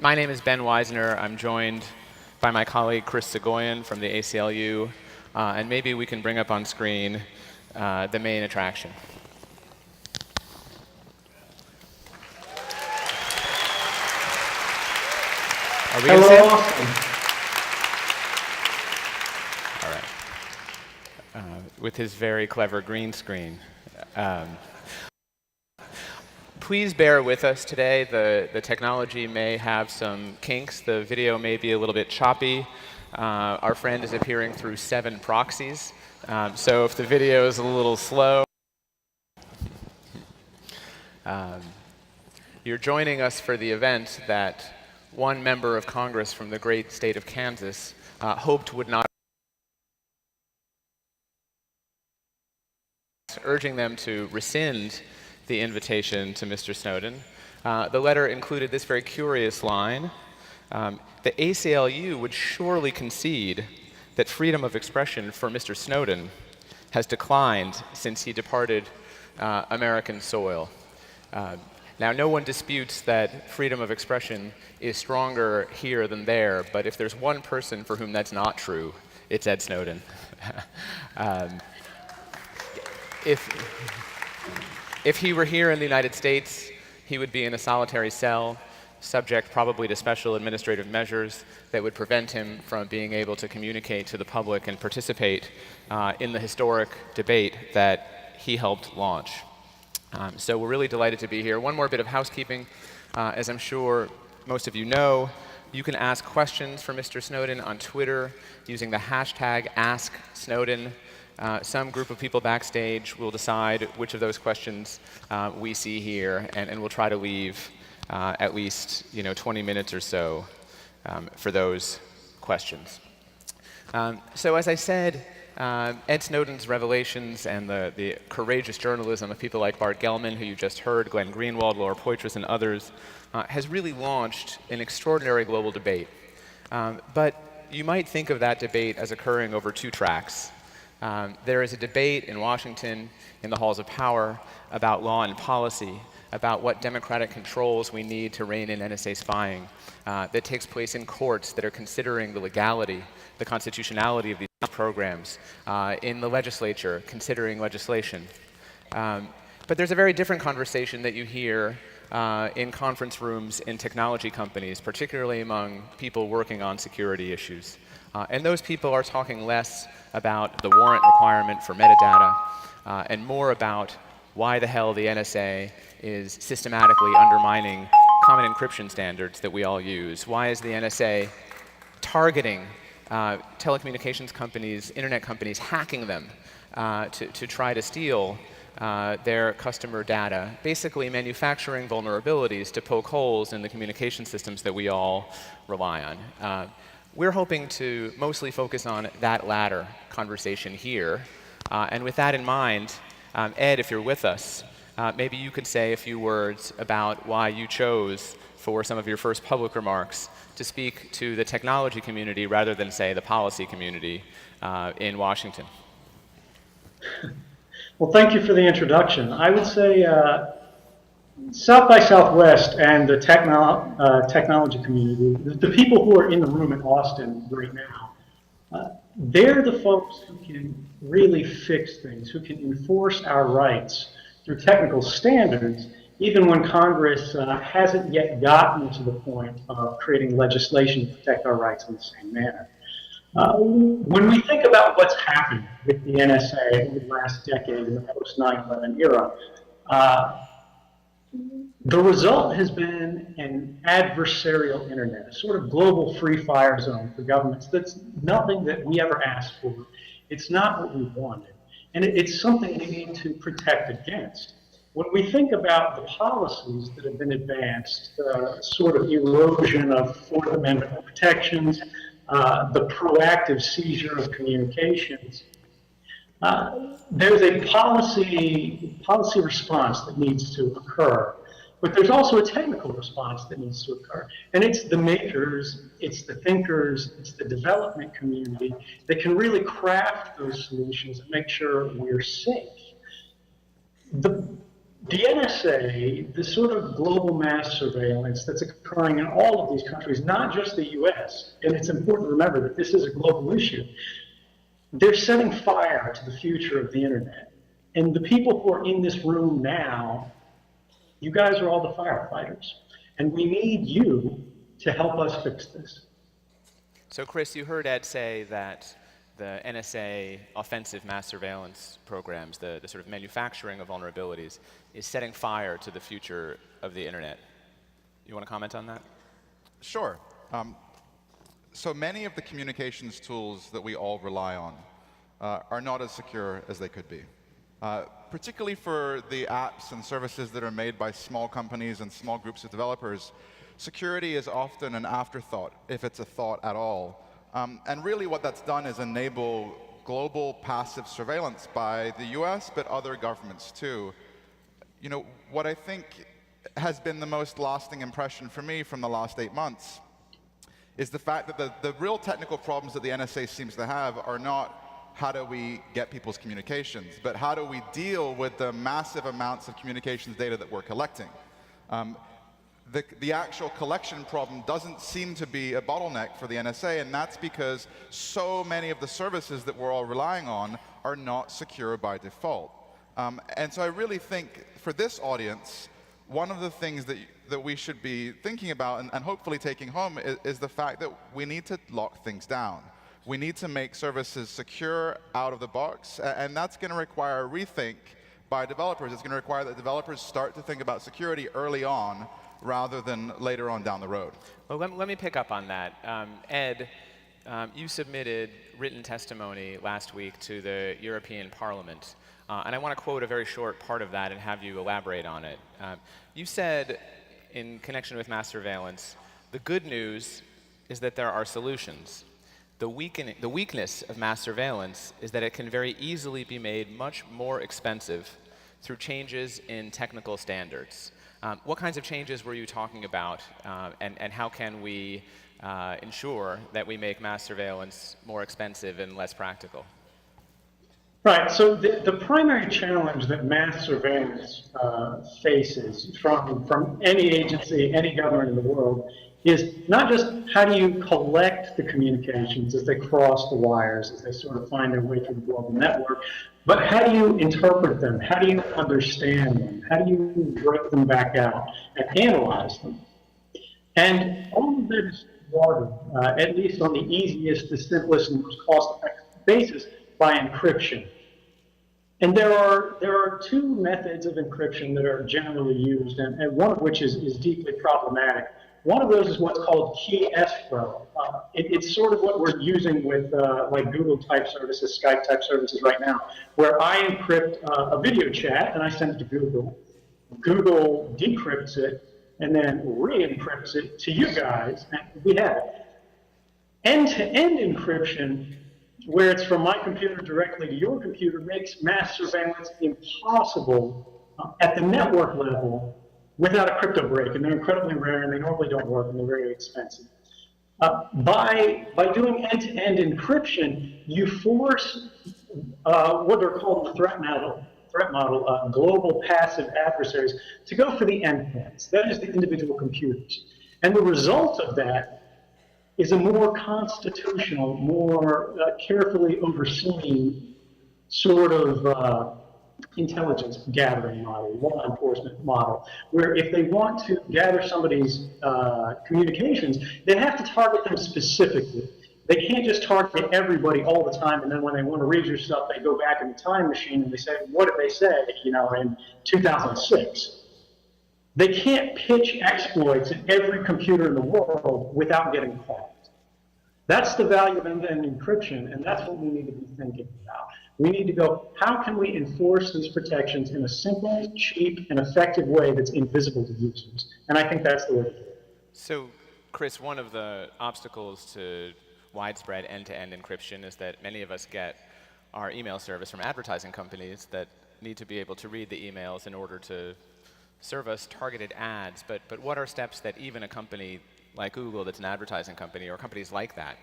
My name is Ben Weisner. I'm joined by my colleague Chris Segoyan from the ACLU, and maybe we can bring up on screen the main attraction. Are we going to see it? All right. With his very clever green screen. Please bear with us today. The technology may have some kinks. The video may be a little bit choppy. Our friend is appearing through 7 proxies. So if the video is a little slow, you're joining us for the event that one member of Congress from the great state of Kansas hoped would not, urging them to rescind the invitation to Mr. Snowden. The letter included this very curious line. The ACLU would surely concede that freedom of expression for Mr. Snowden has declined since he departed American soil. Now, no one disputes that freedom of expression is stronger here than there, but if there's one person for whom that's not true, it's Ed Snowden. If he were here in the United States, he would be in a solitary cell, subject probably to special administrative measures that would prevent him from being able to communicate to the public and participate in the historic debate that he helped launch. So we're really delighted to be here. One more bit of housekeeping. As I'm sure most of you know, you can ask questions for Mr. Snowden on Twitter using the hashtag #AskSnowden. Some group of people backstage will decide which of those questions we see here, and we'll try to leave at least 20 minutes or so for those questions. So as I said, Ed Snowden's revelations and the courageous journalism of people like Bart Gellman, who you just heard, Glenn Greenwald, Laura Poitras, and others, has really launched an extraordinary global debate. But you might think of that debate as occurring over 2 tracks. There is a debate in Washington, in the halls of power, about law and policy, about what democratic controls we need to rein in NSA spying, that takes place in courts that are considering the legality, the constitutionality of these programs, in the legislature, considering legislation. But there's a very different conversation that you hear in conference rooms in technology companies, particularly among people working on security issues. And those people are talking less about the warrant requirement for metadata and more about why the hell the NSA is systematically undermining common encryption standards that we all use. Why is the NSA targeting telecommunications companies, internet companies, hacking them to try to steal their customer data, basically manufacturing vulnerabilities to poke holes in the communication systems that we all rely on. We're hoping to mostly focus on that latter conversation here. And with that in mind, Ed, if you're with us, maybe you could say a few words about why you chose, for some of your first public remarks, to speak to the technology community rather than, say, the policy community in Washington. Well, thank you for the introduction. I would say South by Southwest and the technology community, the people who are in the room in Austin right now, they're the folks who can really fix things, who can enforce our rights through technical standards, even when Congress hasn't yet gotten to the point of creating legislation to protect our rights in the same manner. When we think about what's happened with the NSA over the last decade in the post-9/11 era, the result has been an adversarial internet, a sort of global free fire zone for governments. That's nothing that we ever asked for. It's not what we wanted. And it's something we need to protect against. When we think about the policies that have been advanced, the sort of erosion of Fourth Amendment protections, the proactive seizure of communications, there's a policy response that needs to occur. But there's also a technical response that needs to occur. And it's the makers, it's the thinkers, it's the development community that can really craft those solutions and make sure we're safe. The NSA, the sort of global mass surveillance that's occurring in all of these countries, not just the US, and it's important to remember that this is a global issue, they're setting fire to the future of the internet. And the people who are in this room now, you guys are all the firefighters. And we need you to help us fix this. So Chris, you heard Ed say that the NSA offensive mass surveillance programs, the sort of manufacturing of vulnerabilities, is setting fire to the future of the internet. You want to comment on that? Sure. So many of the communications tools that we all rely on are not as secure as they could be. Particularly for the apps and services that are made by small companies and small groups of developers, security is often an afterthought, if it's a thought at all. And really what that's done is enable global passive surveillance by the US, but other governments too. You know, what I think has been the most lasting impression for me from the last 8 months is the fact that the real technical problems that the NSA seems to have are not how do we get people's communications, but how do we deal with the massive amounts of communications data that we're collecting. The actual collection problem doesn't seem to be a bottleneck for the NSA, and that's because so many of the services that we're all relying on are not secure by default. And so I really think for this audience, one of the things that we should be thinking about and hopefully taking home is the fact that we need to lock things down. We need to make services secure out of the box, and that's going to require a rethink by developers. It's going to require that developers start to think about security early on rather than later on down the road. Well, let me pick up on that. Ed, you submitted written testimony last week to the European Parliament, and I want to quote a very short part of that and have you elaborate on it. You said, in connection with mass surveillance, the good news is that there are solutions. The weakness of mass surveillance is that it can very easily be made much more expensive through changes in technical standards. What kinds of changes were you talking about, and how can we ensure that we make mass surveillance more expensive and less practical? Right, so the primary challenge that mass surveillance faces from any agency, any government in the world, is not just how do you collect the communications as they cross the wires, as they sort of find their way through the global network, but how do you interpret them? How do you understand them? How do you break them back out and analyze them? And all of that is thwarted, at least on the easiest, the simplest, and most cost-effective basis, by encryption. And there are two methods of encryption that are generally used, and one of which is deeply problematic. One of those is what's called key escrow. It's sort of what we're using with like Google type services, Skype type services right now, where I encrypt a video chat and I send it to Google. Google decrypts it and then re-encrypts it to you guys, and we have it. End-to-end encryption, where it's from my computer directly to your computer, makes mass surveillance impossible at the network level without a crypto break, and they're incredibly rare, and they normally don't work, and they're very expensive. By doing end-to-end encryption, you force what are called the threat model, global passive adversaries, to go for the endpoints. That is the individual computers. And the result of that is a more constitutional, more carefully overseen sort of intelligence gathering model, law enforcement model, where if they want to gather somebody's communications, they have to target them specifically. They can't just target everybody all the time, and then when they want to read your stuff, they go back in the time machine and they say, what did they say, in 2006? They can't pitch exploits at every computer in the world without getting caught. That's the value of end-to-end encryption, and that's what we need to be thinking about. We need to go, how can we enforce these protections in a simple, cheap, and effective way that's invisible to users? And I think that's the way to do it. So, Chris, one of the obstacles to widespread end-to-end encryption is that many of us get our email service from advertising companies that need to be able to read the emails in order to serve us targeted ads. But what are steps that even a company like Google, that's an advertising company, or companies like that,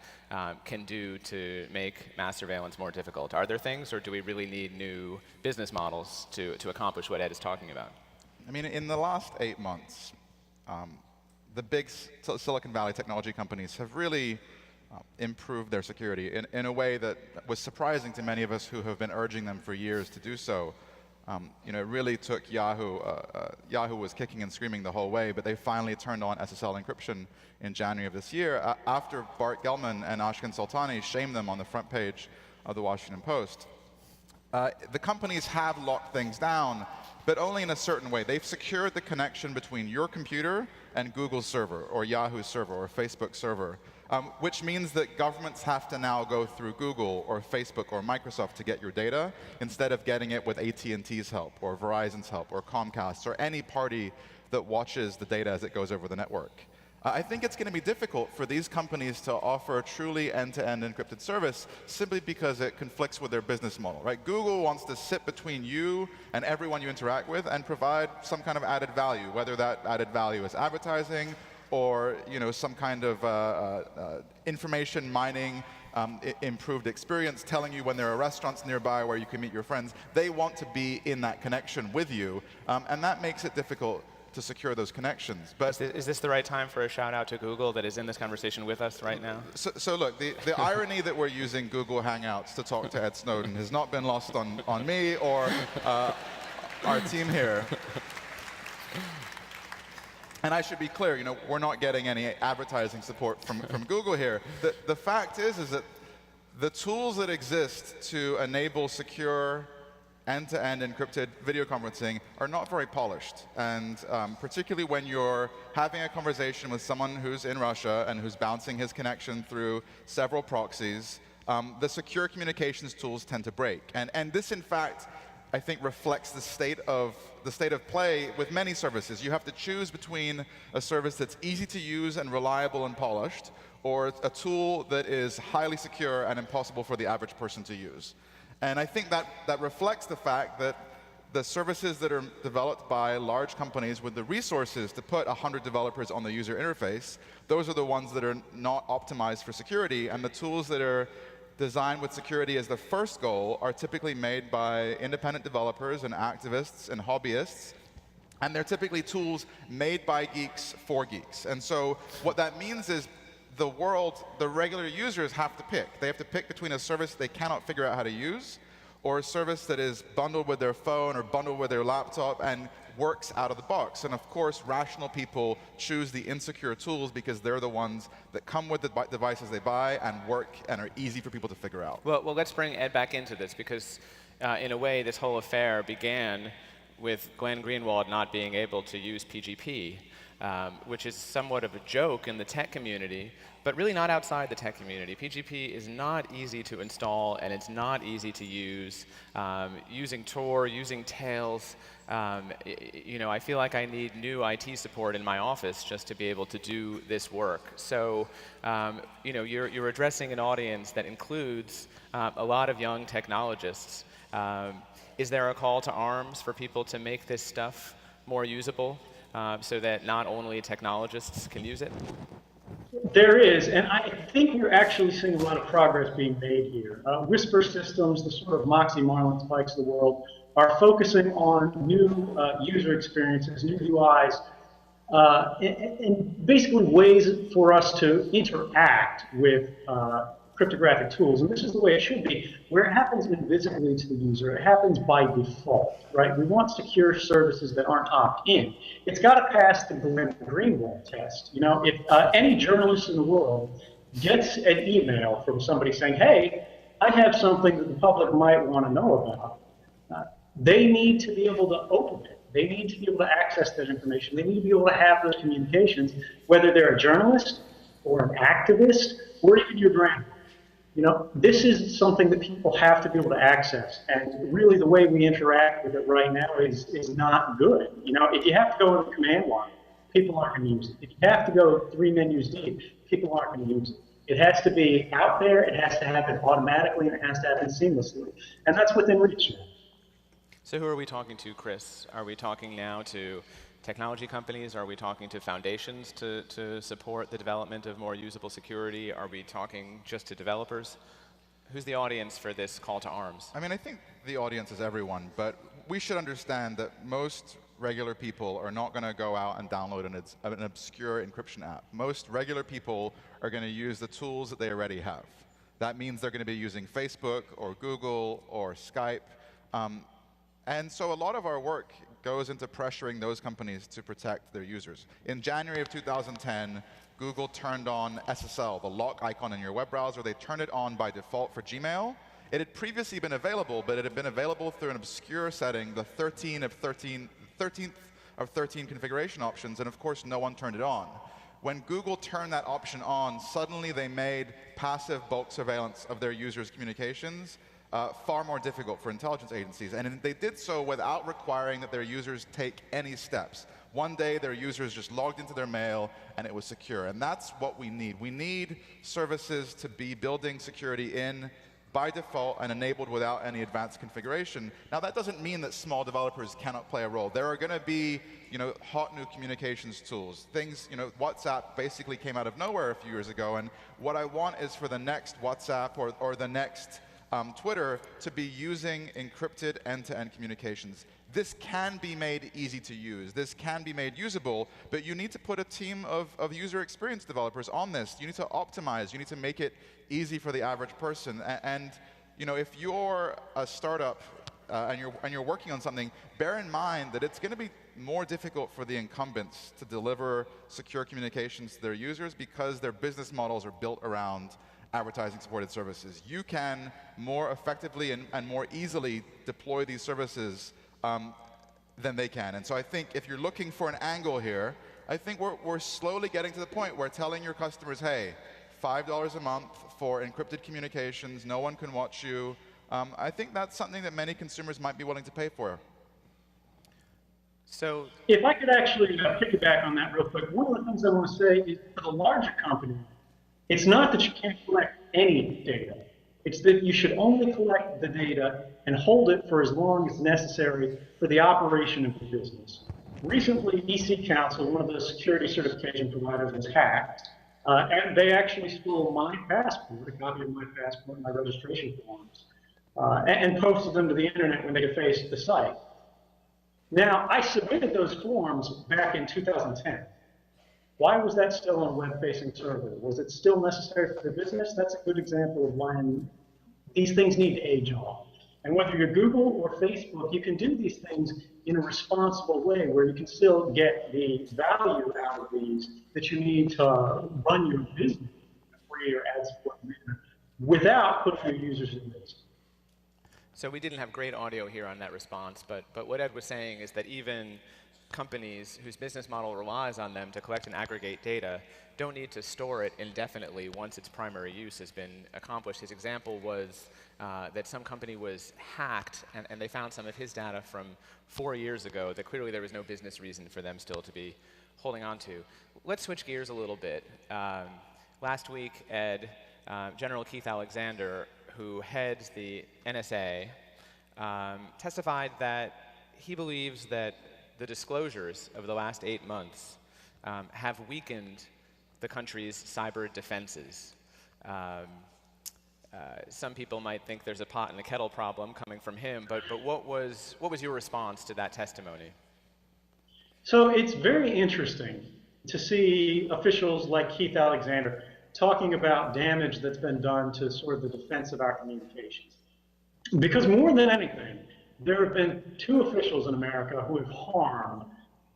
can do to make mass surveillance more difficult? Are there things, or do we really need new business models to accomplish what Ed is talking about? I mean, in the last 8 months, the big Silicon Valley technology companies have really improved their security in a way that was surprising to many of us who have been urging them for years to do so. It really took Yahoo. Yahoo was kicking and screaming the whole way, but they finally turned on SSL encryption in January of this year after Bart Gellman and Ashkan Soltani shamed them on the front page of the Washington Post. The companies have locked things down, but only in a certain way. They've secured the connection between your computer and Google's server, or Yahoo's server, or Facebook's server, which means that governments have to now go through Google or Facebook or Microsoft to get your data, instead of getting it with AT&T's help, or Verizon's help, or Comcast, or any party that watches the data as it goes over the network. I think it's going to be difficult for these companies to offer a truly end-to-end encrypted service simply because it conflicts with their business model, right? Google wants to sit between you and everyone you interact with and provide some kind of added value, whether that added value is advertising or some kind of information mining, improved experience, telling you when there are restaurants nearby where you can meet your friends. They want to be in that connection with you, and that makes it difficult to secure those connections. But is this the right time for a shout out to Google that is in this conversation with us right now? So look, the irony that we're using Google Hangouts to talk to Ed Snowden has not been lost on me or our team here. And I should be clear, we're not getting any advertising support from Google here. The fact is that the tools that exist to enable secure end-to-end encrypted video conferencing are not very polished. And particularly when you're having a conversation with someone who's in Russia and who's bouncing his connection through several proxies, the secure communications tools tend to break. And this, in fact, I think reflects the state of play with many services. You have to choose between a service that's easy to use and reliable and polished, or a tool that is highly secure and impossible for the average person to use. And I think that reflects the fact that the services that are developed by large companies with the resources to put 100 developers on the user interface, those are the ones that are not optimized for security, and the tools that are designed with security as the first goal are typically made by independent developers and activists and hobbyists, and they're typically tools made by geeks for geeks. And so what that means is the regular users have to pick. They have to pick between a service they cannot figure out how to use, or a service that is bundled with their phone or bundled with their laptop and works out of the box. And of course, rational people choose the insecure tools because they're the ones that come with the devices they buy and work and are easy for people to figure out. Well, let's bring Ed back into this, because in a way, this whole affair began with Glenn Greenwald not being able to use PGP, which is somewhat of a joke in the tech community, but really not outside the tech community. PGP is not easy to install, and it's not easy to use. Using Tor, using Tails, I feel like I need new IT support in my office just to be able to do this work. So, you're addressing an audience that includes a lot of young technologists. Is there a call to arms for people to make this stuff more usable so that not only technologists can use it? There is, and I think we're actually seeing a lot of progress being made here. Whisper Systems, the sort of Moxie Marlin Spikes of the world, are focusing on new user experiences, new UIs, and basically ways for us to interact with cryptographic tools. And this is the way it should be, where it happens invisibly to the user. It happens by default, right? We want secure services that aren't opt-in. It's got to pass the Glenn Greenwald test. If any journalist in the world gets an email from somebody saying, hey, I have something that the public might want to know about, they need to be able to open it. They need to be able to access that information. They need to be able to have those communications, whether they're a journalist or an activist or even your grandma. This is something that people have to be able to access, and really the way we interact with it right now is not good. If you have to go in the command line, people aren't going to use it. If you have to go 3 menus deep, people aren't going to use it. It has to be out there, it has to happen automatically, and it has to happen seamlessly, and that's within reach now. So who are we talking to, Chris? Are we talking now to technology companies? Are we talking to foundations to support the development of more usable security? Are we talking just to developers? Who's the audience for this call to arms? I mean, I think the audience is everyone, but we should understand that most regular people are not going to go out and download an obscure encryption app. Most regular people are going to use the tools that they already have. That means they're going to be using Facebook or Google or Skype. And so a lot of our work goes into pressuring those companies to protect their users. In January of 2010, Google turned on SSL, the lock icon in your web browser. They turned it on by default for Gmail. It had previously been available, but it had been available through an obscure setting, the 13th of 13 configuration options, and of course no one turned it on. When Google turned that option on, suddenly they made passive bulk surveillance of their users' communications far more difficult for intelligence agencies. And they did so without requiring that their users take any steps. One day, their users just logged into their mail, and it was secure. And that's what we need. We need services to be building security in by default and enabled without any advanced configuration. Now, that doesn't mean that small developers cannot play a role. There are going to be, hot new communications tools. Things, WhatsApp basically came out of nowhere a few years ago, and what I want is for the next WhatsApp or the next Twitter to be using encrypted end-to-end communications. This can be made easy to use. This can be made usable, but you need to put a team of user experience developers on this. You need to optimize. You need to make it easy for the average person. And if you're a startup and you're working on something, bear in mind that it's going to be more difficult for the incumbents to deliver secure communications to their users because their business models are built around advertising supported services. You can more effectively and more easily deploy these services than they can. And so I think if you're looking for an angle here, I think we're slowly getting to the point where telling your customers, hey, $5 a month for encrypted communications, no one can watch you, I think that's something that many consumers might be willing to pay for. So, if I could actually piggyback on that real quick, one of the things I want to say is for the larger company, it's not that you can't collect any data. It's that you should only collect the data and hold it for as long as necessary for the operation of the business. Recently, EC Council, one of the security certification providers, was hacked, and they actually stole my passport, a copy of my passport and my registration forms, and posted them to the internet when they defaced the site. Now, I submitted those forms back in 2010. Why was that still on a web-facing server? Was it still necessary for the business? That's a good example of when these things need to age off. And whether you're Google or Facebook, you can do these things in a responsible way where you can still get the value out of these that you need to run your business free or ad support manner without putting your users in risk. So we didn't have great audio here on that response, but what Ed was saying is that even companies whose business model relies on them to collect and aggregate data don't need to store it indefinitely once its primary use has been accomplished. His example was that some company was hacked, and they found some of his data from 4 years ago that clearly there was no business reason for them still to be holding on to. Let's switch gears a little bit. Last week, Ed, General Keith Alexander, who heads the NSA, testified that he believes that the disclosures of the last 8 months have weakened the country's cyber defenses. Some people might think there's a pot and a kettle problem coming from him, but what was your response to that testimony? So it's very interesting to see officials like Keith Alexander talking about damage that's been done to sort of the defense of our communications. Because more than anything, there have been 2 officials in America who have harmed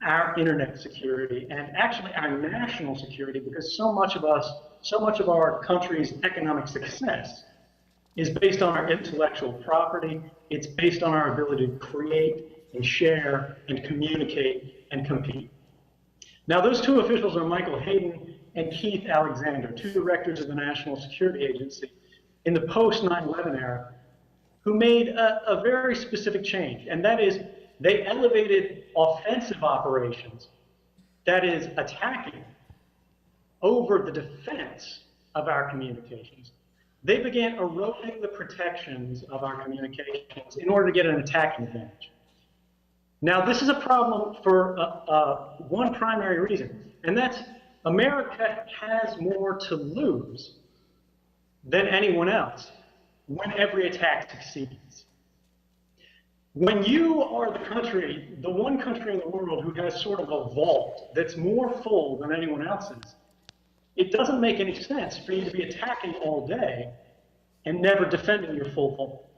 our internet security and actually our national security, because so much of our country's economic success is based on our intellectual property. It's based on our ability to create and share and communicate and compete. Now, those 2 officials are Michael Hayden and Keith Alexander, 2 directors of the National Security Agency in the post-9/11 era, who made a very specific change, and that is they elevated offensive operations, that is attacking, over the defense of our communications. They began eroding the protections of our communications in order to get an attacking advantage. Now, this is a problem for one primary reason, and that's America has more to lose than anyone else when every attack succeeds. When you are the country, the one country in the world who has sort of a vault that's more full than anyone else's, it doesn't make any sense for you to be attacking all day and never defending your full vault.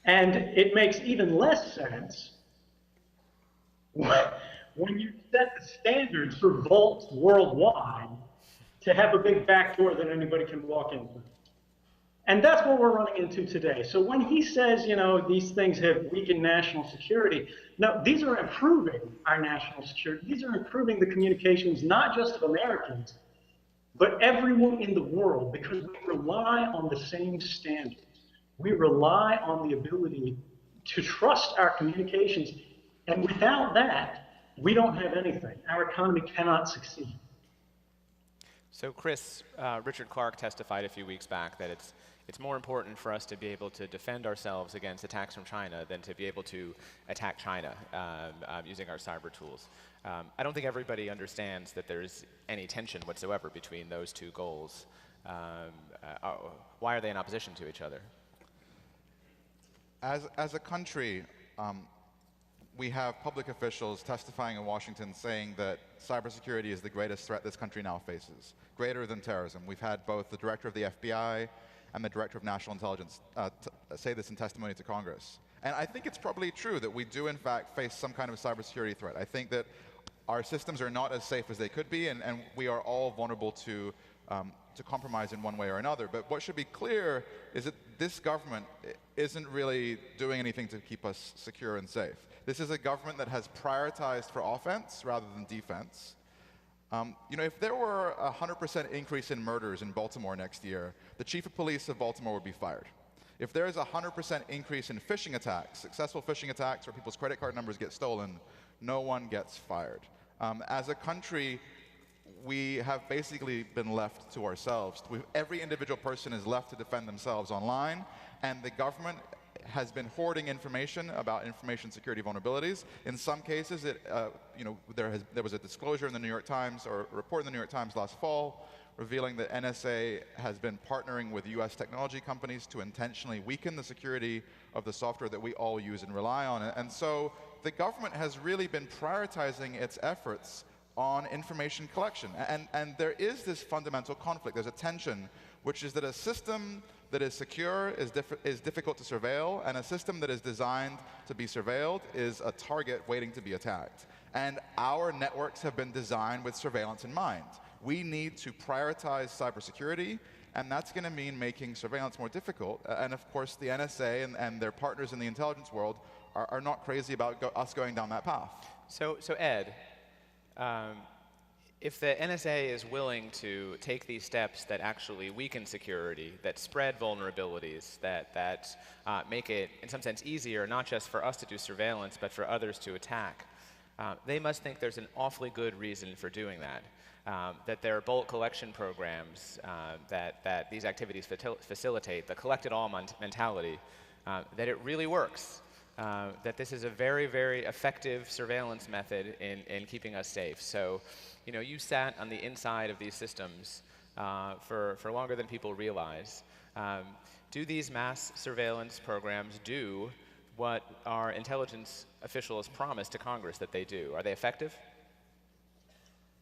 And it makes even less sense when you set the standards for vaults worldwide to have a big back door that anybody can walk in through. And that's what we're running into today. So when he says, you know, these things have weakened national security, no, these are improving our national security. These are improving the communications, not just of Americans, but everyone in the world, because we rely on the same standards. We rely on the ability to trust our communications. And without that, we don't have anything. Our economy cannot succeed. So Chris, Richard Clark testified a few weeks back that it's more important for us to be able to defend ourselves against attacks from China than to be able to attack China using our cyber tools. I don't think everybody understands that there's any tension whatsoever between those two goals. Why are they in opposition to each other? As a country, we have public officials testifying in Washington saying that cybersecurity is the greatest threat this country now faces, greater than terrorism. We've had both the director of the FBI and the director of national intelligence say this in testimony to Congress. And I think it's probably true that we do in fact face some kind of a cybersecurity threat. I think that our systems are not as safe as they could be, and we are all vulnerable to compromise in one way or another. But what should be clear is that this government isn't really doing anything to keep us secure and safe. This is a government that has prioritized for offense rather than defense. You know, if there were a 100% increase in murders in Baltimore next year, the chief of police of Baltimore would be fired. If there is a 100% increase in phishing attacks, successful phishing attacks where people's credit card numbers get stolen, no one gets fired. As a country, we have basically been left to ourselves. Every individual person is left to defend themselves online, and the government has been hoarding information about information security vulnerabilities. In some cases, you know, there was a disclosure in the New York Times, or a report in the New York Times last fall, revealing that NSA has been partnering with US technology companies to intentionally weaken the security of the software that we all use and rely on. And so the government has really been prioritizing its efforts on information collection. And there is this fundamental conflict. There's a tension, which is that a system that is secure is difficult to surveil, and a system that is designed to be surveilled is a target waiting to be attacked. And our networks have been designed with surveillance in mind. We need to prioritize cybersecurity, and that's going to mean making surveillance more difficult. And of course, the NSA and their partners in the intelligence world are not crazy about us going down that path. So Ed, if the NSA is willing to take these steps that actually weaken security, that spread vulnerabilities, that make it, in some sense, easier not just for us to do surveillance, but for others to attack, they must think there's an awfully good reason for doing that. That there are bulk collection programs that these activities facilitate, the collect-it-all mentality, that it really works. That this is a very, very effective surveillance method in keeping us safe. So, you know, you sat on the inside of these systems for longer than people realize. Do these mass surveillance programs do what our intelligence officials promised to Congress that they do? Are they effective?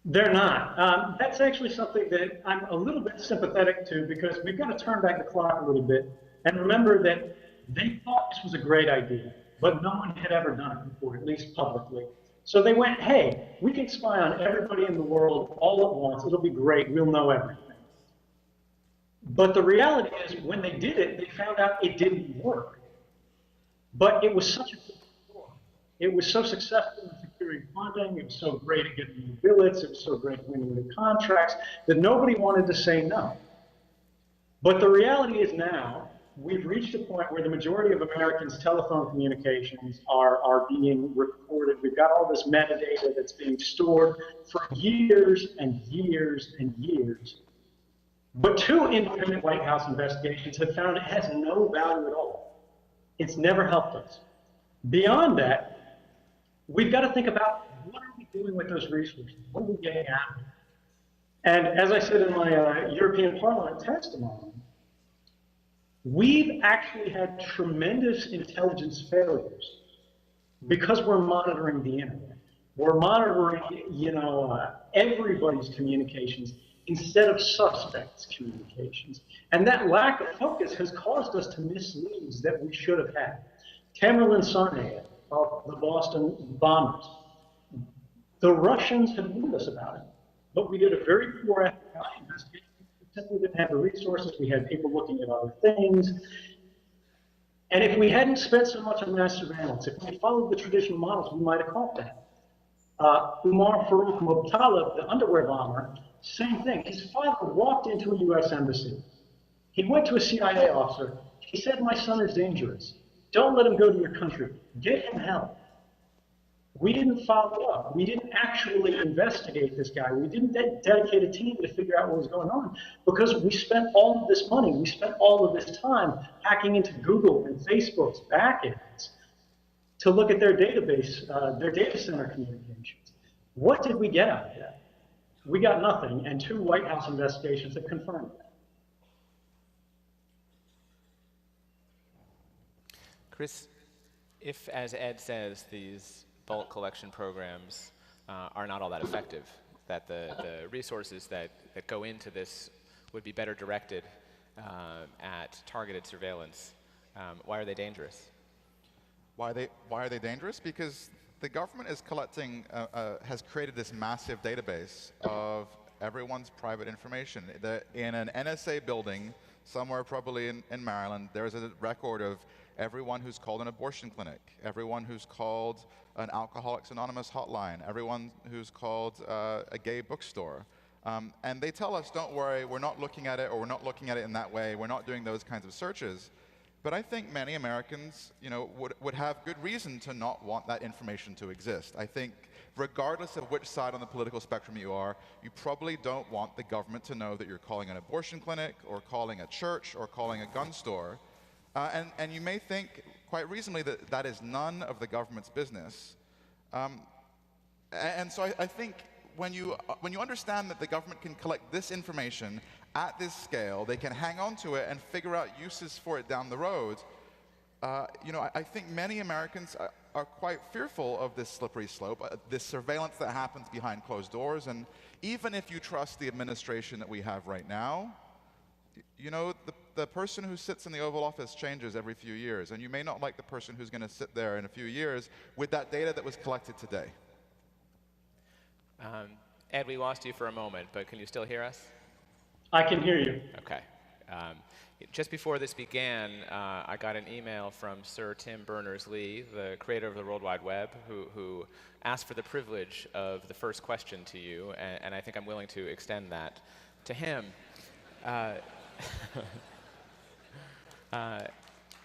They're not. That's actually something that I'm a little bit sympathetic to, because we've got to turn back the clock a little bit and remember that they thought this was a great idea, but no one had ever done it before, at least publicly. So they went, hey, we can spy on everybody in the world all at once. It'll be great. We'll know everything. But the reality is, when they did it, they found out it didn't work. But it was such a good story. It was so successful in securing funding. It was so great at getting new billets. It was so great at winning new contracts that nobody wanted to say no. But the reality is now, we've reached a point where the majority of Americans' telephone communications are being recorded. We've got all this metadata that's being stored for years and years and years. But 2 independent White House investigations have found it has no value at all. It's never helped us. Beyond that, we've got to think about, what are we doing with those resources? What are we getting out of it? And as I said in my European Parliament testimony, We've actually had tremendous intelligence failures because we're monitoring the internet. We're monitoring, everybody's communications instead of suspects' communications. And that lack of focus has caused us to miss leads that we should have had. Tamerlan Tsarnaev of the Boston bombers. The Russians had warned us about it, but we did a very poor FBI investigation. We simply didn't have the resources. We had people looking at other things. And if we hadn't spent so much on mass surveillance, if we followed the traditional models, we might have caught that. Umar Farouk Mukhtalib, the underwear bomber, same thing. His father walked into a US embassy. He went to a CIA officer. He said, "My son is dangerous. Don't let him go to your country. Get him help." We didn't follow up. We didn't actually investigate this guy. We didn't dedicate a team to figure out what was going on because we spent all of this money. We spent all of this time hacking into Google and Facebook's backends to look at their database, their data center communications. What did we get out of that? We got nothing, and 2 White House investigations have confirmed that. Chris, if, as Ed says, these bulk collection programs are not all that effective, that the resources that go into this would be better directed at targeted surveillance, why are they dangerous? Why are they dangerous? Because the government is collecting, has created this massive database of everyone's private information. In an NSA building, somewhere probably in Maryland, there's a record of everyone who's called an abortion clinic, everyone who's called an Alcoholics Anonymous hotline, everyone who's called a gay bookstore. And they tell us, don't worry, we're not looking at it, or we're not looking at it in that way, we're not doing those kinds of searches. But I think many Americans, would have good reason to not want that information to exist. I think regardless of which side on the political spectrum you are, you probably don't want the government to know that you're calling an abortion clinic, or calling a church, or calling a gun store. And you may think, quite reasonably, that that is none of the government's business. And so I think when you understand that the government can collect this information at this scale, they can hang on to it and figure out uses for it down the road. I think many Americans are quite fearful of this slippery slope, this surveillance that happens behind closed doors. And even if you trust the administration that we have right now, the person who sits in the Oval Office changes every few years, and you may not like the person who's going to sit there in a few years with that data that was collected today. Ed, we lost you for a moment, but can you still hear us? I can hear you. Okay. Just before this began, I got an email from Sir Tim Berners-Lee, the creator of the World Wide Web, who asked for the privilege of the first question to you, and I think I'm willing to extend that to him.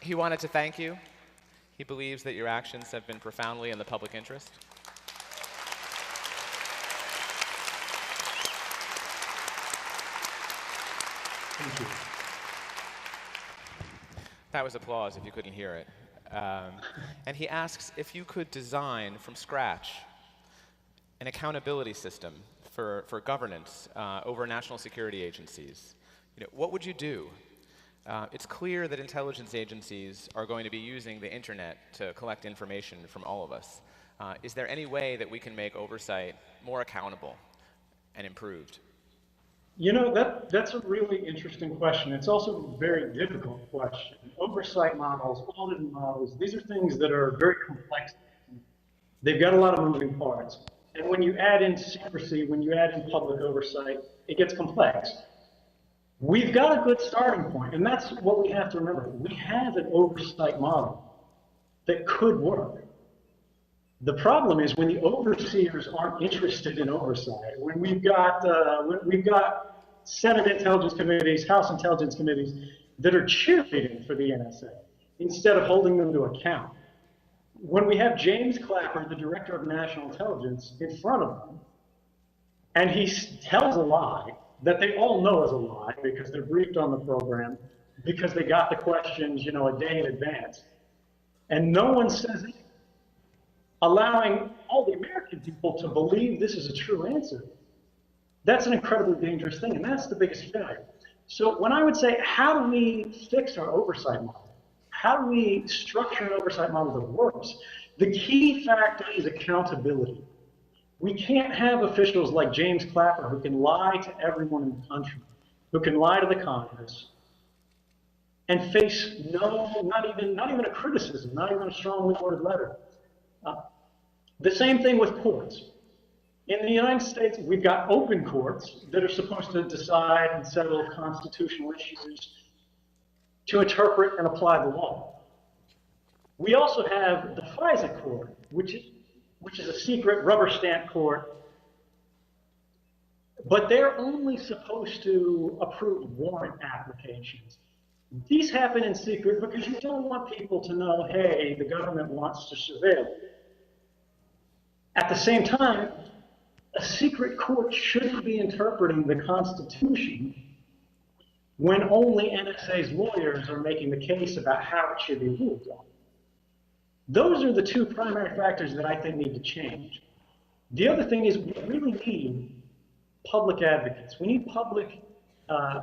He wanted to thank you. He believes that your actions have been profoundly in the public interest. Thank you. That was applause if you couldn't hear it. And he asks if you could design from scratch an accountability system for governance over national security agencies. What would you do? It's clear that intelligence agencies are going to be using the internet to collect information from all of us. Is there any way that we can make oversight more accountable and improved? That's a really interesting question. It's also a very difficult question. Oversight models, audit models, these are things that are very complex. They've got a lot of moving parts. And when you add in secrecy, when you add in public oversight, it gets complex. We've got a good starting point, and that's what we have to remember. We have an oversight model that could work. The problem is when the overseers aren't interested in oversight, when we've got Senate Intelligence Committees, House Intelligence Committees that are cheerleading for the NSA instead of holding them to account. When we have James Clapper, the Director of National Intelligence, in front of them, and he tells a lie that they all know is a lie because they're briefed on the program, because they got the questions, a day in advance, and no one says it, allowing all the American people to believe this is a true answer. That's an incredibly dangerous thing, and that's the biggest failure. So when I would say, how do we fix our oversight model? How do we structure an oversight model that works? The key factor is accountability. We can't have officials like James Clapper who can lie to everyone in the country, who can lie to the Congress, and face not even a criticism, not even a strongly worded letter. The same thing with courts. In the United States, we've got open courts that are supposed to decide and settle constitutional issues, to interpret and apply the law. We also have the FISA court, which is a secret rubber stamp court, but they're only supposed to approve warrant applications. These happen in secret because you don't want people to know, hey, the government wants to surveil. At the same time, a secret court shouldn't be interpreting the Constitution when only NSA's lawyers are making the case about how it should be ruled on. Those are the two primary factors that I think need to change. The other thing is we really need public advocates. We need public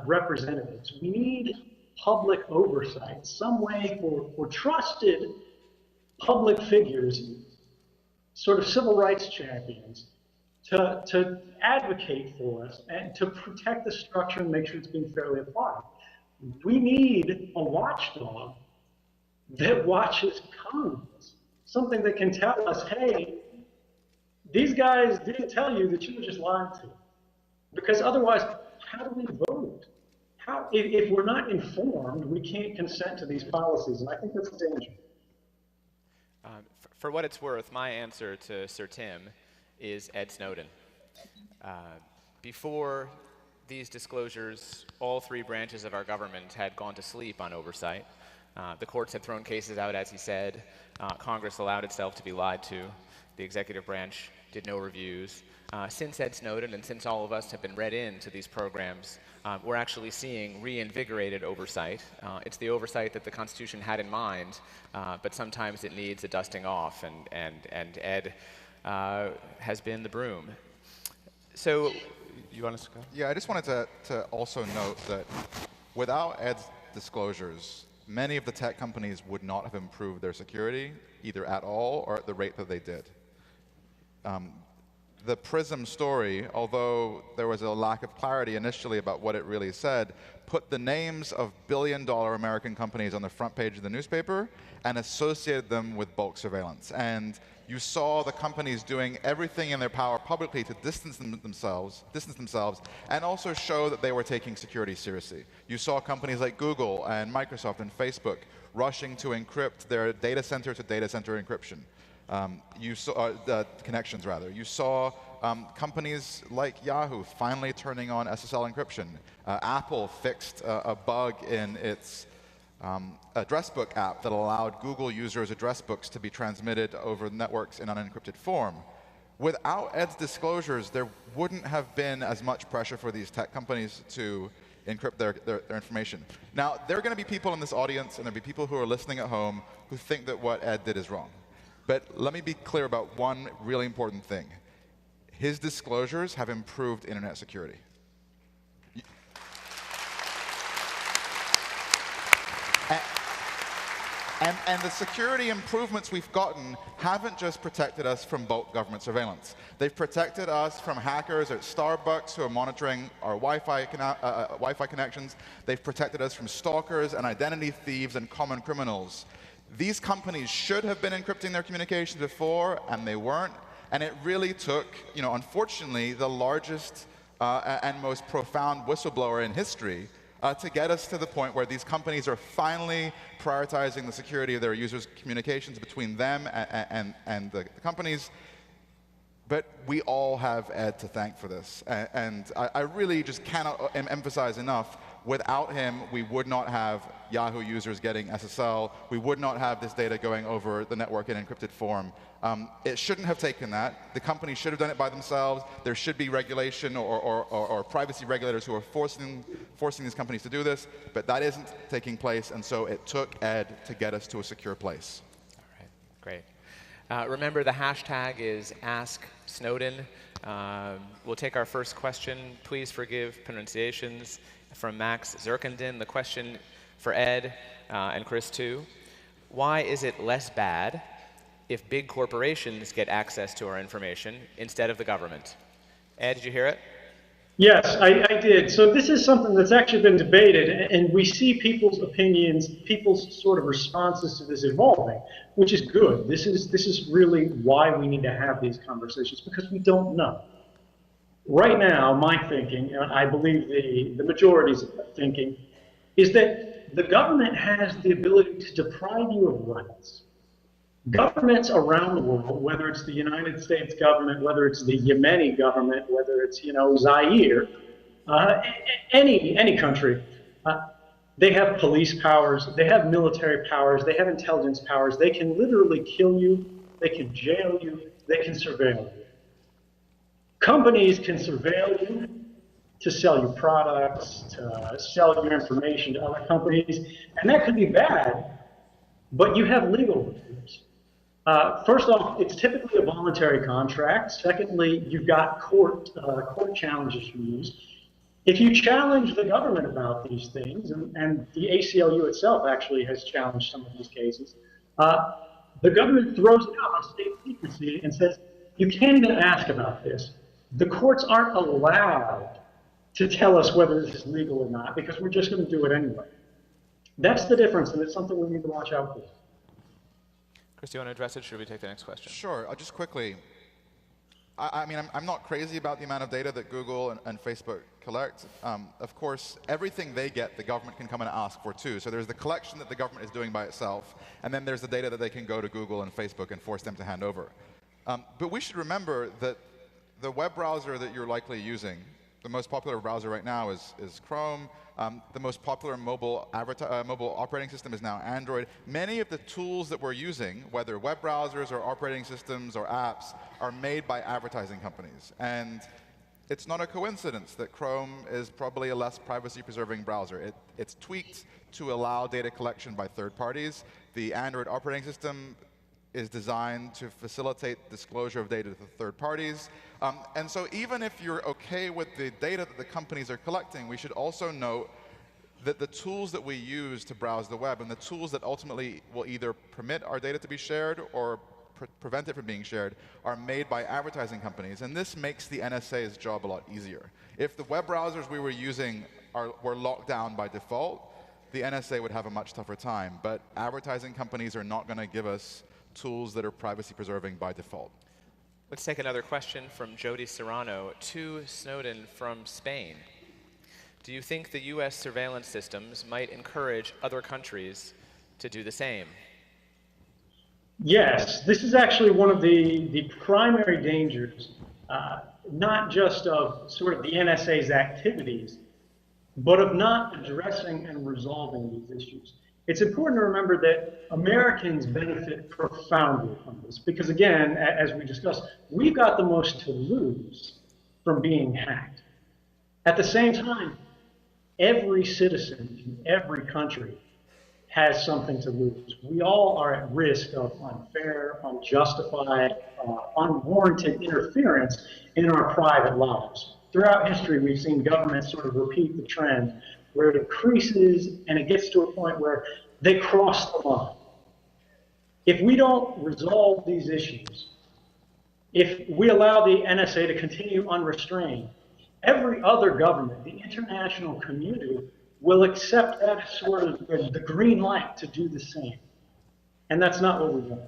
representatives. We need public oversight, some way for trusted public figures, sort of civil rights champions, to advocate for us and to protect the structure and make sure it's being fairly applied. We need a watchdog that watches Congress, something that can tell us, hey, these guys didn't tell you that you were just lied to. Because otherwise, how do we vote? If we're not informed, we can't consent to these policies, and I think that's a danger. For what it's worth, my answer to Sir Tim is Ed Snowden. Before these disclosures, all three branches of our government had gone to sleep on oversight. The courts had thrown cases out, as he said. Congress allowed itself to be lied to. The executive branch did no reviews. Since Ed Snowden and since all of us have been read into these programs, we're actually seeing reinvigorated oversight. It's the oversight that the Constitution had in mind, but sometimes it needs a dusting off, and Ed has been the broom. So, you want us to go? Yeah, I just wanted to also note that without Ed's disclosures, many of the tech companies would not have improved their security, either at all or at the rate that they did. The PRISM story, although there was a lack of clarity initially about what it really said, put the names of billion-dollar American companies on the front page of the newspaper and associated them with bulk surveillance. And you saw the companies doing everything in their power publicly to distance themselves, and also show that they were taking security seriously. You saw companies like Google and Microsoft and Facebook rushing to encrypt their data center to data center encryption. You saw connections, rather. You saw companies like Yahoo finally turning on SSL encryption. Apple fixed a bug in its address book app that allowed Google users' address books to be transmitted over networks in unencrypted form. Without Ed's disclosures, there wouldn't have been as much pressure for these tech companies to encrypt their information. Now, there are going to be people in this audience, and there'll be people who are listening at home who think that what Ed did is wrong. But let me be clear about one really important thing. His disclosures have improved internet security. And the security improvements we've gotten haven't just protected us from bulk government surveillance. They've protected us from hackers at Starbucks who are monitoring our Wi-Fi connections. They've protected us from stalkers and identity thieves and common criminals. These companies should have been encrypting their communications before, and they weren't. And it really took, unfortunately, the largest and most profound whistleblower in history to get us to the point where these companies are finally prioritizing the security of their users' communications between them and the companies. But we all have Ed to thank for this. And I really just cannot emphasize enough, without him, we would not have Yahoo users getting SSL. We would not have this data going over the network in encrypted form. It shouldn't have taken that. The companies should have done it by themselves. There should be regulation or privacy regulators who are forcing these companies to do this. But that isn't taking place, and so it took Ed to get us to a secure place. All right, great. Remember, the hashtag is AskSnowden. We'll take our first question. Please forgive pronunciations from Max Zirkenden. The question for Ed and Chris too. Why is it less bad if big corporations get access to our information instead of the government? Ed, did you hear it? Yes, I did. So this is something that's actually been debated, and we see people's opinions, people's sort of responses to this evolving, which is good. This is really why we need to have these conversations, because we don't know. Right now, my thinking, and I believe the majority's thinking, is that the government has the ability to deprive you of rights. Governments around the world, whether it's the United States government, whether it's the Yemeni government, whether it's Zaire, any country, they have police powers, they have military powers, they have intelligence powers. They can literally kill you, they can jail you, they can surveil you. Companies can surveil you to sell your products, to sell your information to other companies, and that could be bad, but you have legal recourse. First off, it's typically a voluntary contract. Secondly, you've got court challenges you use. If you challenge the government about these things, and the ACLU itself actually has challenged some of these cases, the government throws it out on state secrecy and says, you can't even ask about this. The courts aren't allowed to tell us whether this is legal or not, because we're just going to do it anyway. That's the difference, and it's something we need to watch out for. Chris, do you want to address it? Should we take the next question? Sure. Just quickly. I mean, I'm not crazy about the amount of data that Google and Facebook collect. Of course, everything they get, the government can come and ask for too. So there's the collection that the government is doing by itself, and then there's the data that they can go to Google and Facebook and force them to hand over. But we should remember that the web browser that you're likely using, the most popular browser right now is Chrome. The most popular mobile operating system is now Android. Many of the tools that we're using, whether web browsers or operating systems or apps, are made by advertising companies. And it's not a coincidence that Chrome is probably a less privacy-preserving browser. It's tweaked to allow data collection by third parties. The Android operating system is designed to facilitate disclosure of data to third parties. And so even if you're OK with the data that the companies are collecting, we should also note that the tools that we use to browse the web and the tools that ultimately will either permit our data to be shared or prevent it from being shared are made by advertising companies. And this makes the NSA's job a lot easier. If the web browsers we were using were locked down by default, the NSA would have a much tougher time. But advertising companies are not going to give us tools that are privacy preserving by default. Let's take another question from Jody Serrano to Snowden from Spain. Do you think the US surveillance systems might encourage other countries to do the same? Yes, this is actually one of the primary dangers, not just of sort of the NSA's activities, but of not addressing and resolving these issues. It's important to remember that Americans benefit profoundly from this because, again, as we discussed, we've got the most to lose from being hacked. At the same time, every citizen in every country has something to lose. We all are at risk of unfair, unjustified, unwarranted interference in our private lives. Throughout history, we've seen governments sort of repeat the trend where it increases and it gets to a point where they cross the line. If we don't resolve these issues, if we allow the NSA to continue unrestrained, every other government, the international community, will accept that as sort of the green light to do the same. And that's not what we want.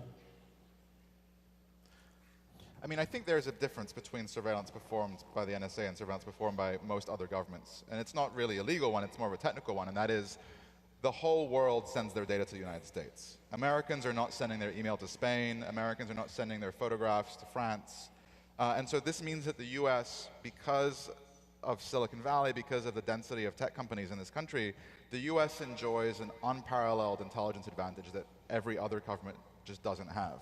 I mean, I think there's a difference between surveillance performed by the NSA and surveillance performed by most other governments. And it's not really a legal one, it's more of a technical one, and that is the whole world sends their data to the United States. Americans are not sending their email to Spain. Americans are not sending their photographs to France. And so this means that the US, because of Silicon Valley, because of the density of tech companies in this country, the US enjoys an unparalleled intelligence advantage that every other government just doesn't have.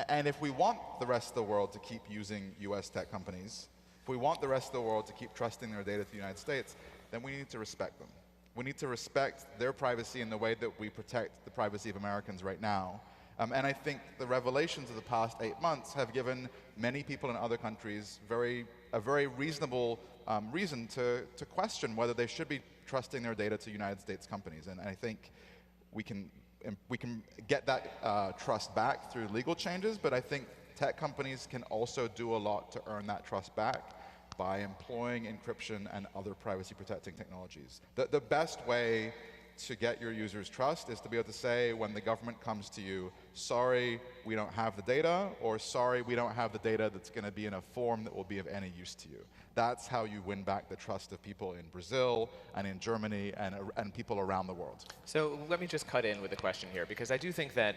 And if we want the rest of the world to keep using US tech companies, if we want the rest of the world to keep trusting their data to the United States, then we need to respect them. We need to respect their privacy in the way that we protect the privacy of Americans right now. And I think the revelations of the past 8 months have given many people in other countries a very reasonable reason to question whether they should be trusting their data to United States companies. And I think we can get that trust back through legal changes, but I think tech companies can also do a lot to earn that trust back by employing encryption and other privacy protecting technologies. The best way to get your users' trust is to be able to say, when the government comes to you, sorry, we don't have the data, or sorry, we don't have the data that's going to be in a form that will be of any use to you. That's how you win back the trust of people in Brazil and in Germany and people around the world. So let me just cut in with a question here, because I do think that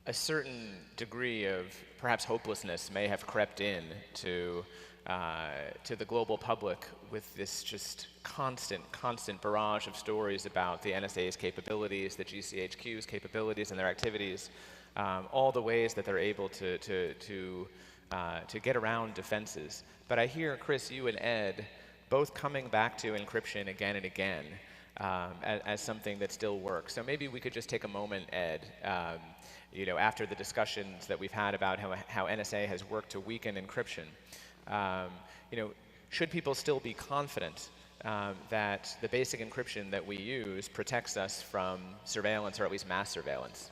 a certain degree of perhaps hopelessness may have crept in to the global public with this just constant barrage of stories about the NSA's capabilities, the GCHQ's capabilities and their activities, all the ways that they're able to get around defenses. But I hear, Chris, you and Ed both coming back to encryption again and again as something that still works. So maybe we could just take a moment, Ed, after the discussions that we've had about how NSA has worked to weaken encryption. Should people still be confident that the basic encryption that we use protects us from surveillance, or at least mass surveillance?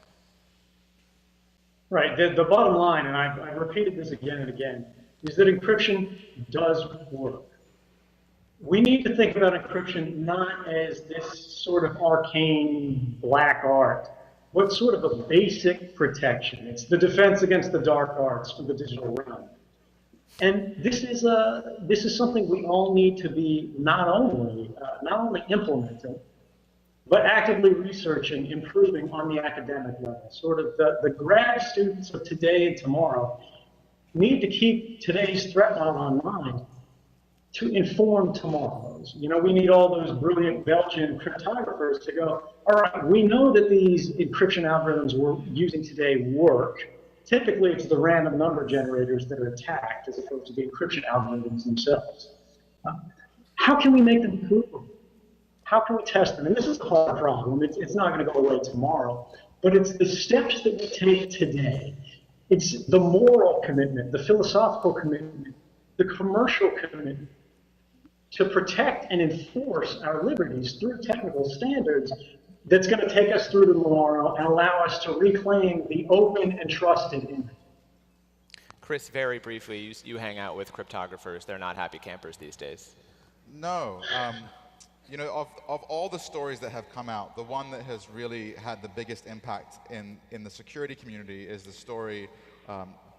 Right. The bottom line, and I've repeated this again and again, is that encryption does work. We need to think about encryption not as this sort of arcane black art, but sort of a basic protection. It's the defense against the dark arts for the digital realm. And this is something we all need to be not only implementing, but actively researching, improving on the academic level. Sort of the grad students of today and tomorrow need to keep today's threat model in mind to inform tomorrow's. We need all those brilliant Belgian cryptographers to go, all right, we know that these encryption algorithms we're using today work. Typically, it's the random number generators that are attacked as opposed to the encryption algorithms themselves. How can we make them improvable? How can we test them? And this is a hard problem. It's not going to go away tomorrow, but it's the steps that we take today. It's the moral commitment, the philosophical commitment, the commercial commitment to protect and enforce our liberties through technical standards that's going to take us through to tomorrow and allow us to reclaim the open and trusted internet. Chris, very briefly, you hang out with cryptographers. They're not happy campers these days. No. Of all the stories that have come out, the one that has really had the biggest impact in the security community is the story,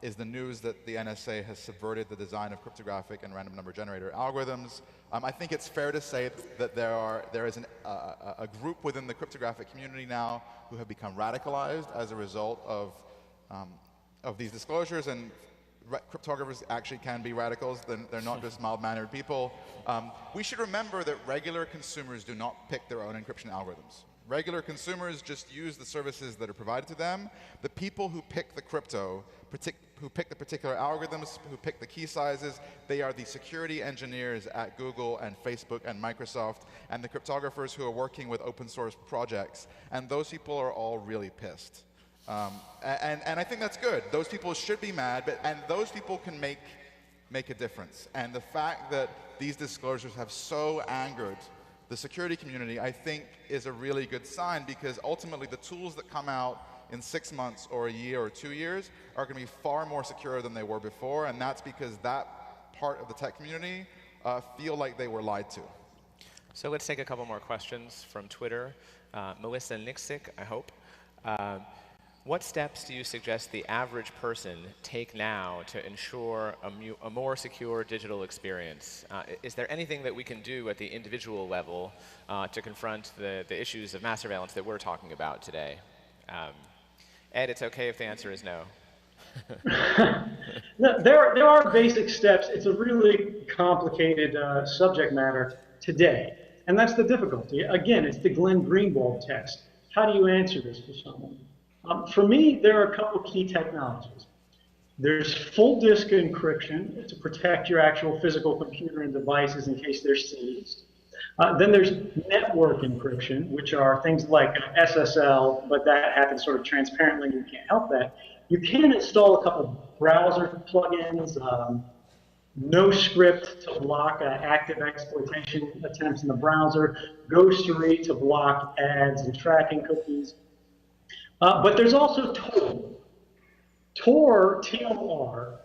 is the news that the NSA has subverted the design of cryptographic and random number generator algorithms. I think it's fair to say that there is a group within the cryptographic community now who have become radicalized as a result of these disclosures, and cryptographers actually can be radicals. They're not just mild-mannered people. We should remember that regular consumers do not pick their own encryption algorithms. Regular consumers just use the services that are provided to them. The people who pick the crypto, who pick the particular algorithms, who pick the key sizes, they are the security engineers at Google and Facebook and Microsoft, and the cryptographers who are working with open source projects. And those people are all really pissed. And I think that's good. Those people should be mad, and those people can make a difference. And the fact that these disclosures have so angered the security community, I think, is a really good sign, because ultimately the tools that come out in 6 months or a year or 2 years are going to be far more secure than they were before, and that's because that part of the tech community feel like they were lied to. So let's take a couple more questions from Twitter. Melissa Nixick, I hope. What steps do you suggest the average person take now to ensure a more secure digital experience? Is there anything that we can do at the individual level to confront the issues of mass surveillance that we're talking about today? Ed, it's okay if the answer is no. There are basic steps. It's a really complicated subject matter today, and that's the difficulty. Again, it's the Glenn Greenwald test. How do you answer this for someone? For me, there are a couple key technologies. There's full disk encryption to protect your actual physical computer and devices in case they're seized. Then there's network encryption, which are things like SSL, but that happens sort of transparently, and you can't help that. You can install a couple of browser plugins, NoScript to block active exploitation attempts in the browser, Ghostery to block ads and tracking cookies. But there's also Tor. Tor, T-O-R,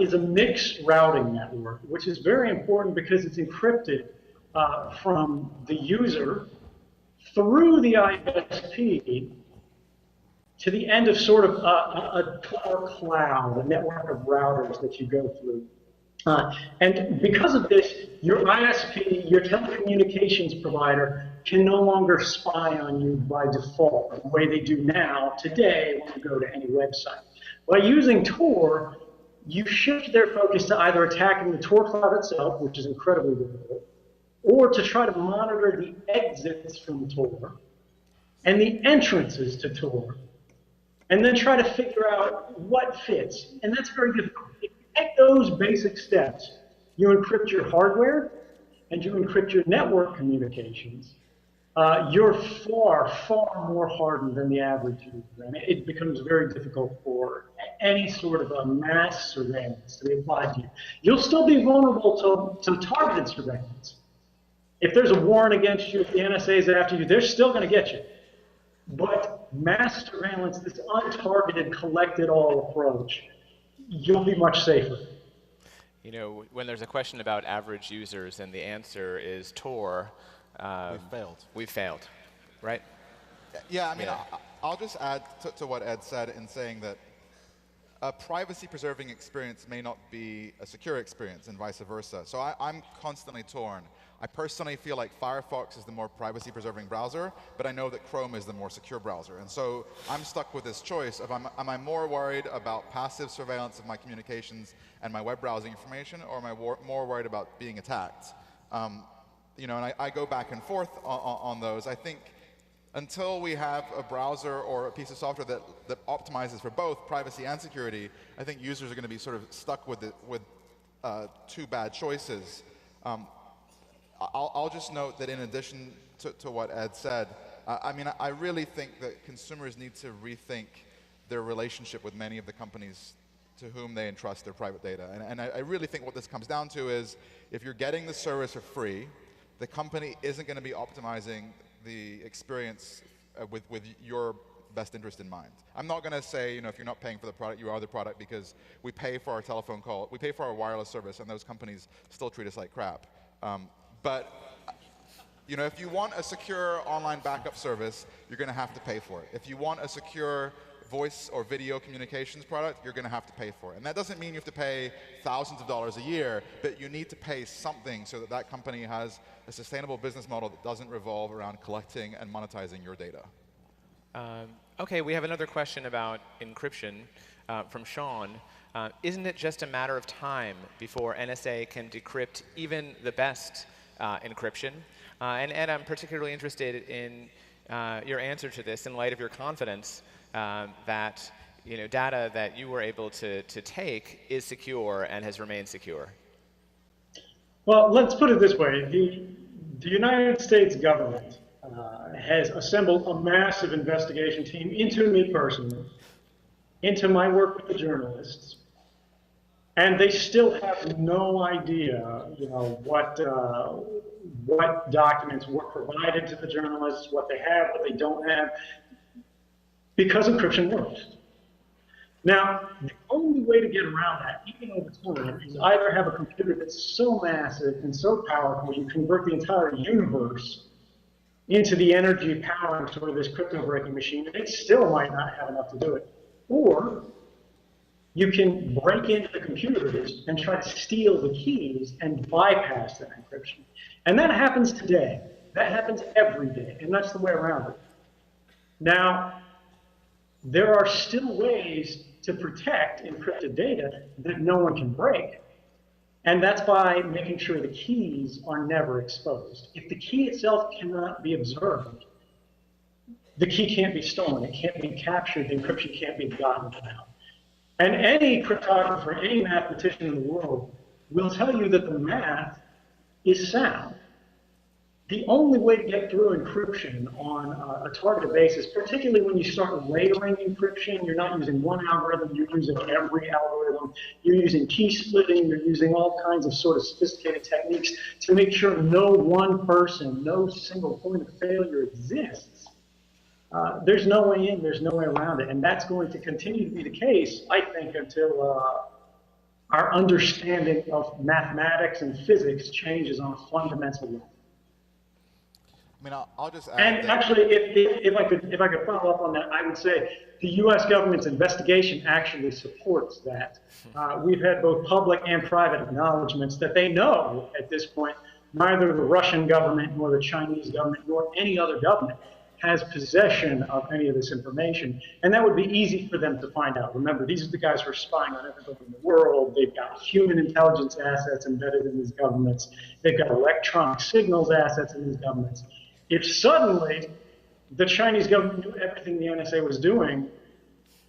is a mixed routing network, which is very important because it's encrypted from the user through the ISP to the end of sort of a Tor cloud, a network of routers that you go through. And because of this, your ISP, your telecommunications provider, can no longer spy on you by default, the way they do now, today, when you go to any website. By using Tor, you shift their focus to either attacking the Tor cloud itself, which is incredibly difficult, or to try to monitor the exits from Tor and the entrances to Tor, and then try to figure out what fits. And that's very difficult. If you take those basic steps, you encrypt your hardware and you encrypt your network communications, you're far, far more hardened than the average user. And it becomes very difficult for any sort of a mass surveillance to be applied to you. You'll still be vulnerable to targeted surveillance. If there's a warrant against you, if the NSA is after you, they're still going to get you. But mass surveillance, this untargeted, collected-all approach, you'll be much safer. You know, when there's a question about average users and the answer is Tor, we've failed, right? Yeah, I mean, I'll just add to what Ed said in saying that a privacy-preserving experience may not be a secure experience and vice versa. So I'm constantly torn. I personally feel like Firefox is the more privacy-preserving browser, but I know that Chrome is the more secure browser. And so I'm stuck with this choice of am I more worried about passive surveillance of my communications and my web browsing information, or am I more worried about being attacked? You know, and I go back and forth on those. I think until we have a browser or a piece of software that optimizes for both privacy and security, I think users are going to be sort of stuck with two bad choices. I'll just note that in addition to what Ed said, I mean, I really think that consumers need to rethink their relationship with many of the companies to whom they entrust their private data. And I really think what this comes down to is if you're getting the service for free, the company isn't going to be optimizing the experience with your best interest in mind. I'm not going to say, you know, if you're not paying for the product, you are the product, because we pay for our telephone call, we pay for our wireless service, and those companies still treat us like crap. But you know, if you want a secure online backup service, you're going to have to pay for it. If you want a secure voice or video communications product, you're going to have to pay for it. And that doesn't mean you have to pay thousands of dollars a year, but you need to pay something so that that company has a sustainable business model that doesn't revolve around collecting and monetizing your data. Okay, we have another question about encryption from Sean. Isn't it just a matter of time before NSA can decrypt even the best encryption? And Ed, I'm particularly interested in your answer to this in light of your confidence that data that you were able to take is secure and has remained secure. Well, let's put it this way. The United States government has assembled a massive investigation team into me personally, into my work with the journalists, and they still have no idea, what documents were provided to the journalists, what they have, what they don't have, because encryption works. Now, the only way to get around that, even over time, is either have a computer that's so massive and so powerful you convert the entire universe into the energy powering sort of this crypto breaking machine, and it still might not have enough to do it. Or you can break into the computers and try to steal the keys and bypass that encryption. And that happens today. That happens every day, and that's the way around it. Now, there are still ways to protect encrypted data that no one can break. And that's by making sure the keys are never exposed. If the key itself cannot be observed, the key can't be stolen, it can't be captured, the encryption can't be gotten out. And any cryptographer, any mathematician in the world will tell you that the math is sound. The only way to get through encryption on a targeted basis, particularly when you start layering encryption, you're not using one algorithm, you're using every algorithm, you're using key splitting, you're using all kinds of sort of sophisticated techniques to make sure no one person, no single point of failure exists. There's no way in, there's no way around it. And that's going to continue to be the case, I think, until our understanding of mathematics and physics changes on a fundamental level. I mean, I'll just add And that, actually, if I could follow up on that, I would say the U.S. government's investigation actually supports that. We've had both public and private acknowledgments that they know at this point neither the Russian government nor the Chinese government nor any other government has possession of any of this information, and that would be easy for them to find out. Remember, these are the guys who are spying on everybody in the world. They've got human intelligence assets embedded in these governments. They've got electronic signals assets in these governments. If suddenly the Chinese government knew everything the NSA was doing,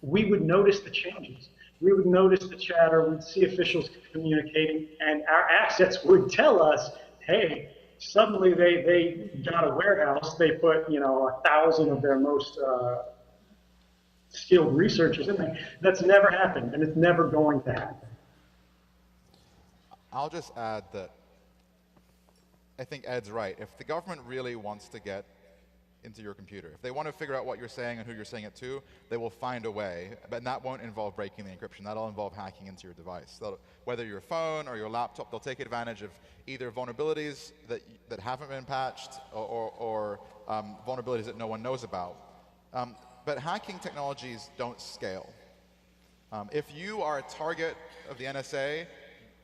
we would notice the changes. We would notice the chatter, we'd see officials communicating, and our assets would tell us, hey, suddenly they got a warehouse, they put 1,000 of their most skilled researchers in there. That's never happened, and it's never going to happen. I'll just add that I think Ed's right. If the government really wants to get into your computer, if they want to figure out what you're saying and who you're saying it to, they will find a way, but that won't involve breaking the encryption. That'll involve hacking into your device. Whether your phone or your laptop, they'll take advantage of either vulnerabilities that haven't been patched or vulnerabilities that no one knows about. But hacking technologies don't scale. If you are a target of the NSA,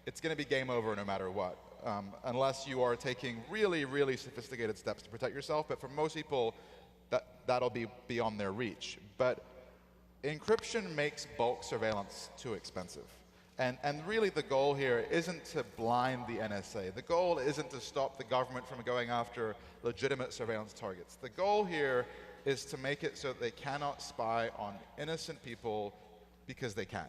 it's going to be game over no matter what. Unless you are taking really, really sophisticated steps to protect yourself. But for most people, that'll be beyond their reach. But encryption makes bulk surveillance too expensive. And really the goal here isn't to blind the NSA. The goal isn't to stop the government from going after legitimate surveillance targets. The goal here is to make it so that they cannot spy on innocent people because they can.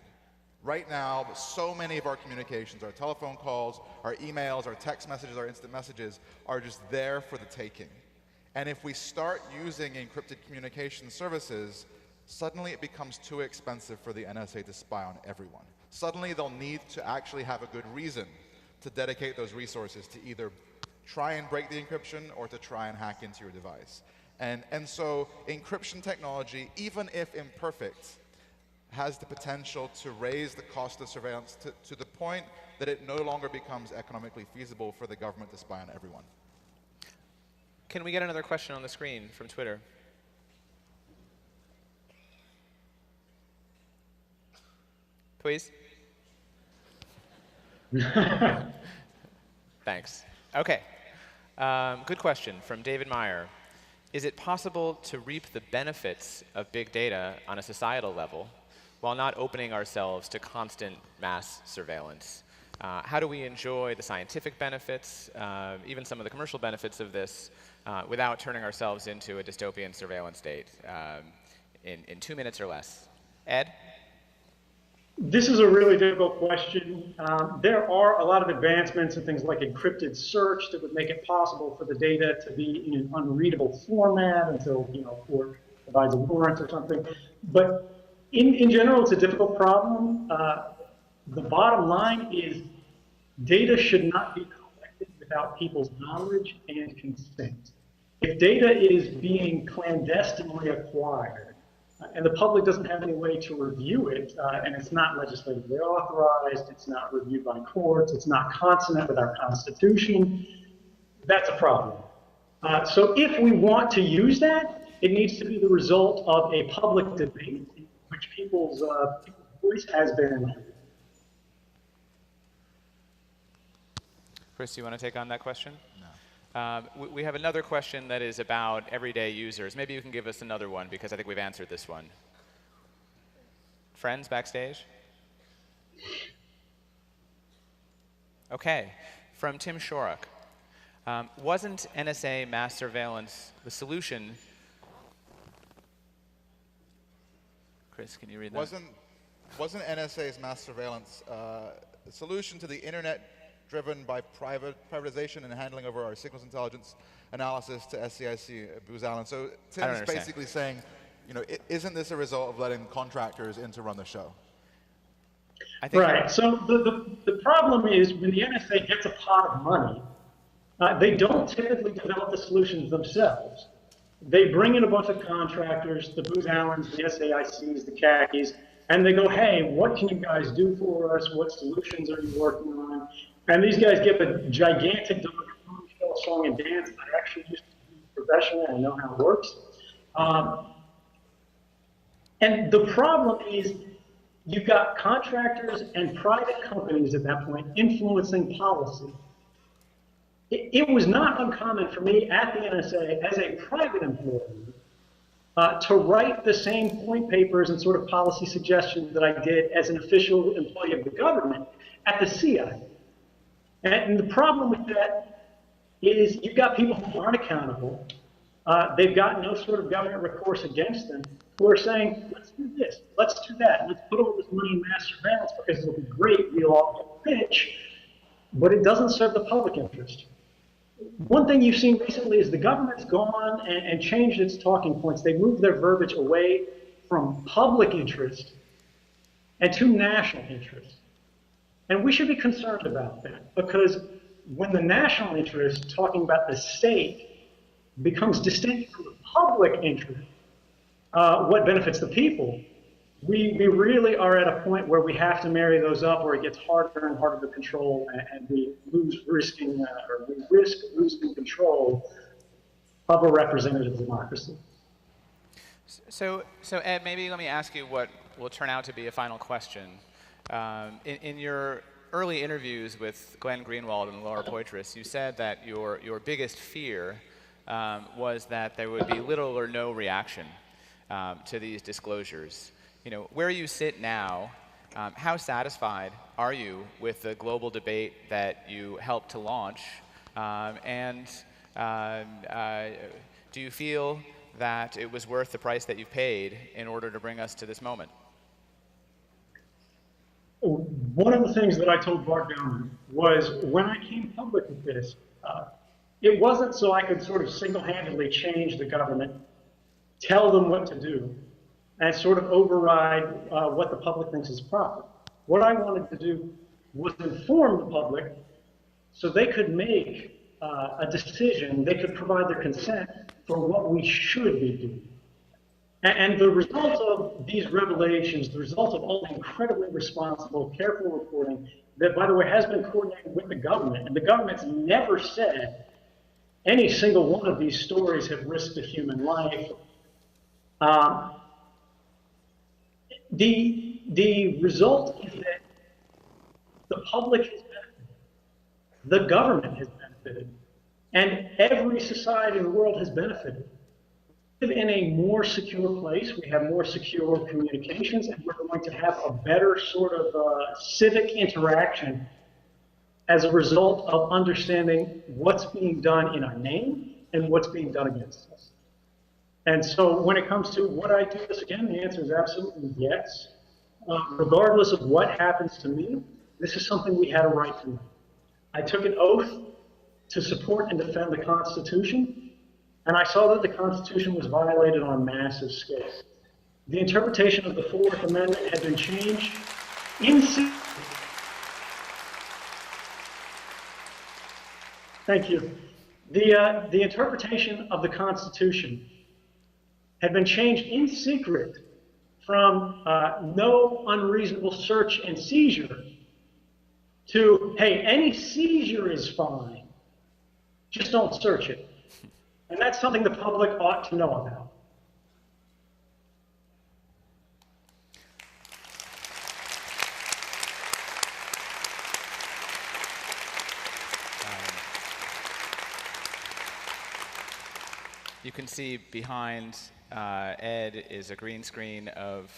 Right now, so many of our communications, our telephone calls, our emails, our text messages, our instant messages are just there for the taking. And if we start using encrypted communication services, suddenly it becomes too expensive for the NSA to spy on everyone. Suddenly they'll need to actually have a good reason to dedicate those resources to either try and break the encryption or to try and hack into your device. And so encryption technology, even if imperfect, has the potential to raise the cost of surveillance to the point that it no longer becomes economically feasible for the government to spy on everyone. Can we get another question on the screen from Twitter? Please? Thanks. Okay. Good question from David Meyer. Is it possible to reap the benefits of big data on a societal level while not opening ourselves to constant mass surveillance? How do we enjoy the scientific benefits, even some of the commercial benefits of this, without turning ourselves into a dystopian surveillance state in 2 minutes or less? Ed? This is a really difficult question. There are a lot of advancements in things like encrypted search that would make it possible for the data to be in an unreadable format until court provides a warrant or something. But in general, it's a difficult problem. The bottom line is data should not be collected without people's knowledge and consent. If data is being clandestinely acquired and the public doesn't have any way to review it, and it's not legislatively authorized, it's not reviewed by courts, it's not consonant with our Constitution, that's a problem. So if we want to use that, it needs to be the result of a public debate which people's voice has been. Chris, you want to take on that question? No. We have another question that is about everyday users. Maybe you can give us another one because I think we've answered this one. Friends backstage? Okay. From Tim Shorrock. Wasn't NSA mass surveillance the solution? Chris, can you read that? Wasn't NSA's mass surveillance the solution to the internet driven by privatization and handling over our signals intelligence analysis to SCIC, Booz Allen. So Tim's basically saying, you know, isn't this a result of letting contractors in to run the show? Right. So the problem is when the NSA gets a pot of money, they don't typically develop the solutions themselves. They bring in a bunch of contractors, the Booz Allens, the SAICs, the khakis, and they go, hey, what can you guys do for us? What solutions are you working on? And these guys give a gigantic song and dance that I actually used to be professional and know how it works. And the problem is you've got contractors and private companies at that point influencing policy. It was not uncommon for me at the NSA as a private employee to write the same point papers and sort of policy suggestions that I did as an official employee of the government at the CIA. And the problem with that is you've got people who aren't accountable. They've got no sort of government recourse against them who are saying, let's do this, let's do that, let's put all this money in mass surveillance because it'll be great, we'll all get rich, but it doesn't serve the public interest. One thing you've seen recently is the government's gone and changed its talking points. They moved their verbiage away from public interest and to national interest. And we should be concerned about that because when the national interest, talking about the state, becomes distinct from the public interest, what benefits the people, we really are at a point where we have to marry those up, or it gets harder and harder to control, and we risk losing control of a representative democracy. So Ed, maybe let me ask you what will turn out to be a final question. In your early interviews with Glenn Greenwald and Laura Poitras, you said that your biggest fear was that there would be little or no reaction to these disclosures. You know, where you sit now, how satisfied are you with the global debate that you helped to launch? Do you feel that it was worth the price that you've paid in order to bring us to this moment? One of the things that I told Bart Bauman was when I came public with this, it wasn't so I could sort of single-handedly change the government, tell them what to do, and sort of override what the public thinks is proper. What I wanted to do was inform the public so they could make a decision, they could provide their consent for what we should be doing. And the result of these revelations, the result of all the incredibly responsible, careful reporting that, by the way, has been coordinated with the government, and the government's never said any single one of these stories have risked a human life. The result is that the public has benefited, the government has benefited, and every society in the world has benefited. We live in a more secure place, we have more secure communications, and we're going to have a better sort of civic interaction as a result of understanding what's being done in our name and what's being done against us. And so when it comes to would I do this again, the answer is absolutely yes. Regardless of what happens to me, this is something we had a right to know. I took an oath to support and defend the Constitution, and I saw that the Constitution was violated on a massive scale. The interpretation of the Fourth Amendment had been changed in secret. Thank you. The interpretation of the Constitution had been changed in secret from no unreasonable search and seizure to, hey, any seizure is fine, just don't search it. And that's something the public ought to know about. You can see behind Ed is a green screen of,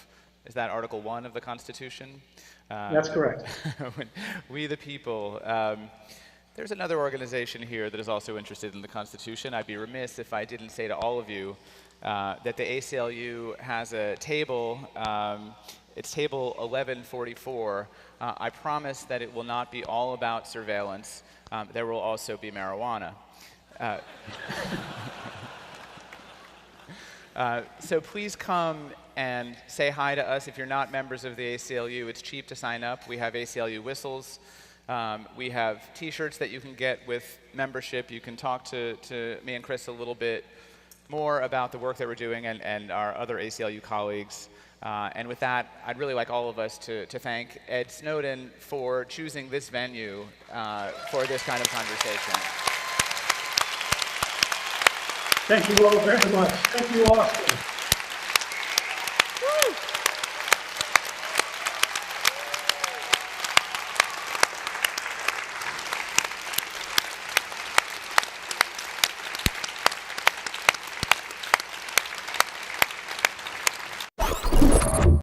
is that Article 1 of the Constitution? That's correct. We the people. There's another organization here that is also interested in the Constitution. I'd be remiss if I didn't say to all of you that the ACLU has a table It's table 1144. I promise that it will not be all about surveillance. There will also be marijuana. So please come and say hi to us. If you're not members of the ACLU, it's cheap to sign up. We have ACLU whistles. We have T-shirts that you can get with membership. You can talk to me and Chris a little bit more about the work that we're doing and our other ACLU colleagues. And with that, I'd really like all of us to thank Ed Snowden for choosing this venue for this kind of conversation. Thank you all very much. Thank you, Austin.